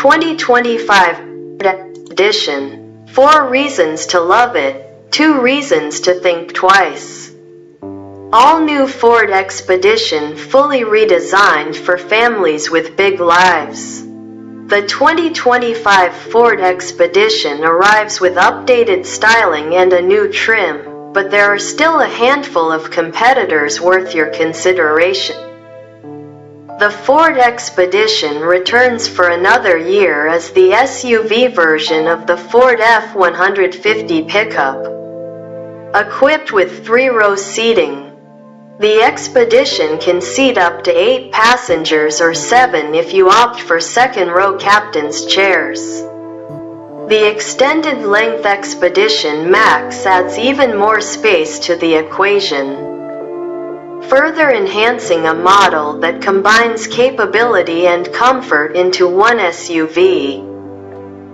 2025 edition. 4 reasons to love it, 2 reasons to think twice. All new Ford Expedition fully redesigned for families with big lives. The 2025 Ford Expedition arrives with updated styling and a new trim, but there are still a handful of competitors worth your consideration. The Ford Expedition returns for another year as the SUV version of the Ford F-150 pickup. Equipped with 3-row seating, the Expedition can seat up to 8 passengers or 7 if you opt for second-row captain's chairs. The extended-length Expedition Max adds even more space to the equation, further enhancing a model that combines capability and comfort into one SUV.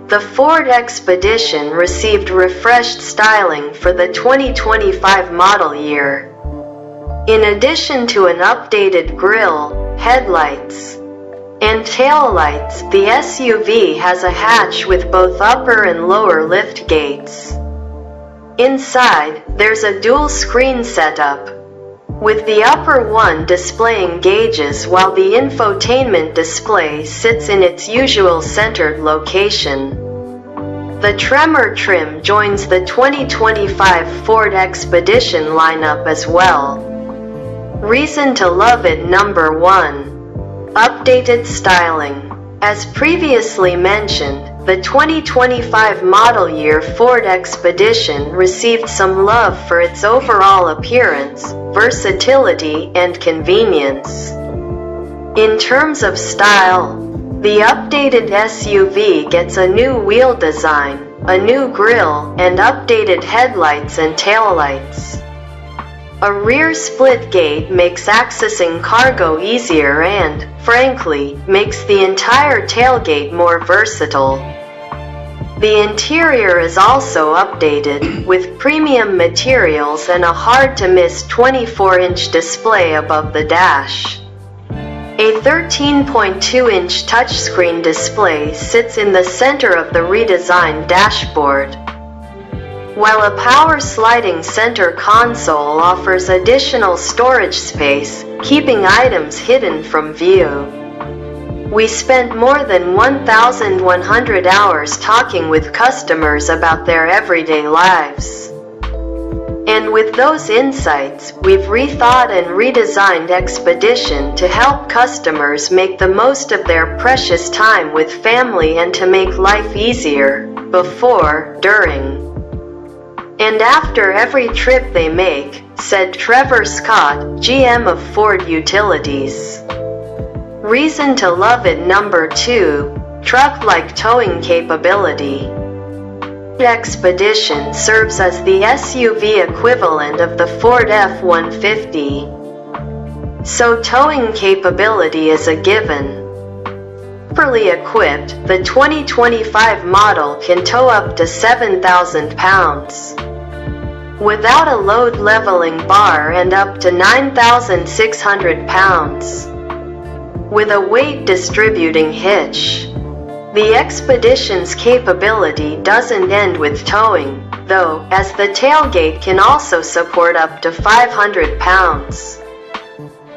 The Ford Expedition received refreshed styling for the 2025 model year. In addition to an updated grille, headlights, and taillights, the SUV has a hatch with both upper and lower liftgates. Inside, there's a dual-screen setup, with the upper one displaying gauges while the infotainment display sits in its usual centered location. The Tremor trim joins the 2025 Ford Expedition lineup as well. Reason to love it number 1. Updated styling. As previously mentioned, the 2025 model year Ford Expedition received some love for its overall appearance, versatility, and convenience. In terms of style, the updated SUV gets a new wheel design, a new grille, and updated headlights and taillights. A rear split gate makes accessing cargo easier and, frankly, makes the entire tailgate more versatile. The interior is also updated, with premium materials and a hard-to-miss 24-inch display above the dash. A 13.2-inch touchscreen display sits in the center of the redesigned dashboard, while a power-sliding center console offers additional storage space, keeping items hidden from view. We spent more than 1,100 hours talking with customers about their everyday lives. And with those insights, we've rethought and redesigned Expedition to help customers make the most of their precious time with family and to make life easier, before, during, and after every trip they make, said Trevor Scott, GM of Ford Utilities. Reason to love it number 2. Truck-like towing capability. Expedition serves as the SUV equivalent of the Ford F-150, so towing capability is a given. Properly equipped, the 2025 model can tow up to 7,000 pounds. Without a load leveling bar and up to 9,600 pounds. With a weight distributing hitch. The Expedition's capability doesn't end with towing, though, as the tailgate can also support up to 500 pounds.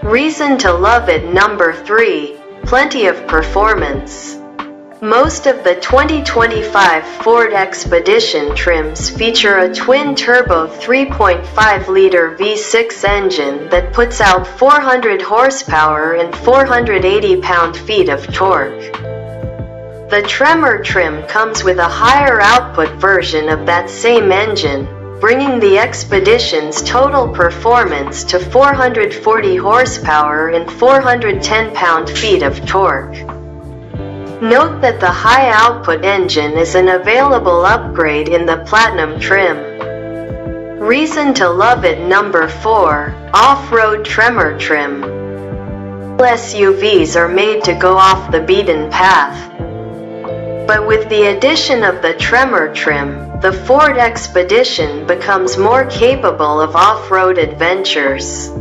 Reason to love it number 3. Plenty of performance. Most of the 2025 Ford Expedition trims feature a twin-turbo 3.5-liter V6 engine that puts out 400 horsepower and 480 pound-feet of torque. The Tremor trim comes with a higher output version of that same engine, bringing the Expedition's total performance to 440 horsepower and 410 pound-feet of torque. Note that the high-output engine is an available upgrade in the Platinum trim. Reason to love it number 4. Off-road Tremor trim. SUVs are made to go off the beaten path. But with the addition of the Tremor trim, the Ford Expedition becomes more capable of off-road adventures.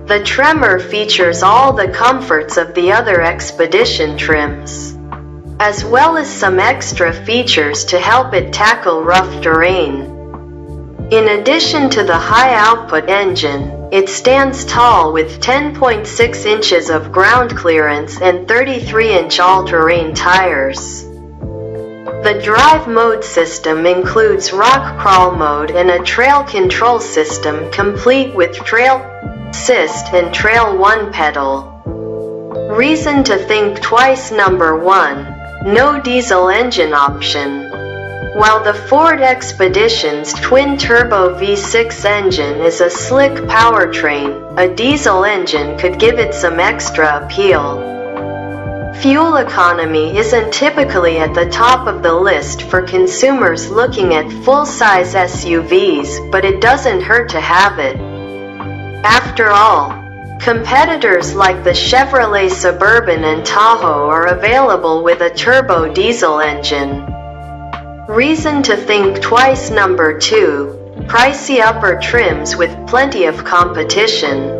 The Tremor features all the comforts of the other Expedition trims. as well as some extra features to help it tackle rough terrain. In addition to the high-output engine, it stands tall with 10.6 inches of ground clearance and 33-inch all-terrain tires. The drive mode system includes rock crawl mode and a trail control system complete with trail assist and trail 1 pedal. Reason to think twice. Number 1. No diesel engine option. While the Ford Expedition's twin-turbo V6 engine is a slick powertrain, a diesel engine could give it some extra appeal. Fuel economy isn't typically at the top of the list for consumers looking at full-size SUVs, but it doesn't hurt to have it. After all, competitors like the Chevrolet Suburban and Tahoe are available with a turbo diesel engine. Reason to think twice. Number 2. Pricey upper trims with plenty of competition.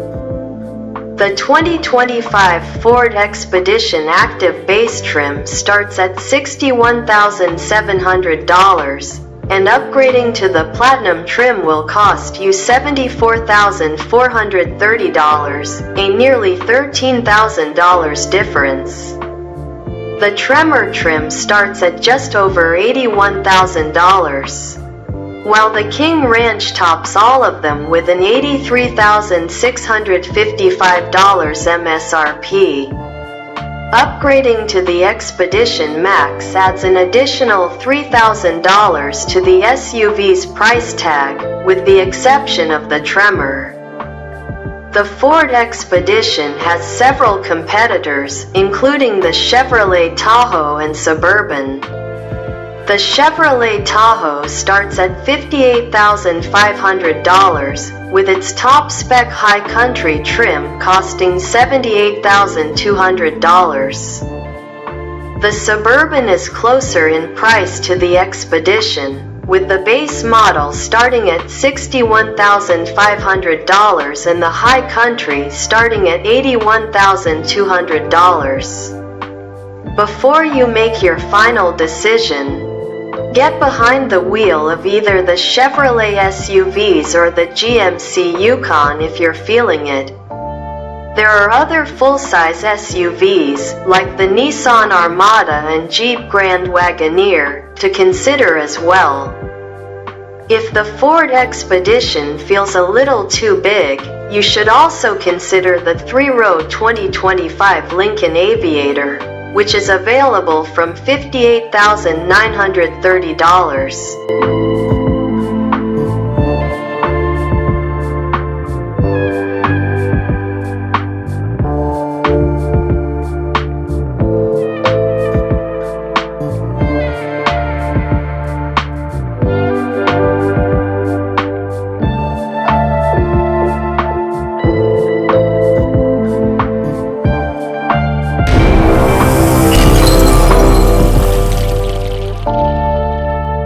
The 2025 Ford Expedition Active base trim starts at $61,700, and upgrading to the Platinum trim will cost you $74,430, a nearly $13,000 difference. The Tremor trim starts at just over $81,000, while the King Ranch tops all of them with an $83,655 MSRP. Upgrading to the Expedition Max adds an additional $3,000 to the SUV's price tag, with the exception of the Tremor. The Ford Expedition has several competitors, including the Chevrolet Tahoe and Suburban. The Chevrolet Tahoe starts at $58,500, with its top-spec High Country trim costing $78,200. The Suburban is closer in price to the Expedition, with the base model starting at $61,500 and the High Country starting at $81,200. Before you make your final decision, get behind the wheel of either the Chevrolet SUVs or the GMC Yukon if you're feeling it. There are other full-size SUVs, like the Nissan Armada and Jeep Grand Wagoneer, to consider as well. If the Ford Expedition feels a little too big, you should also consider the 3-row 2025 Lincoln Aviator, which is available from $58,930.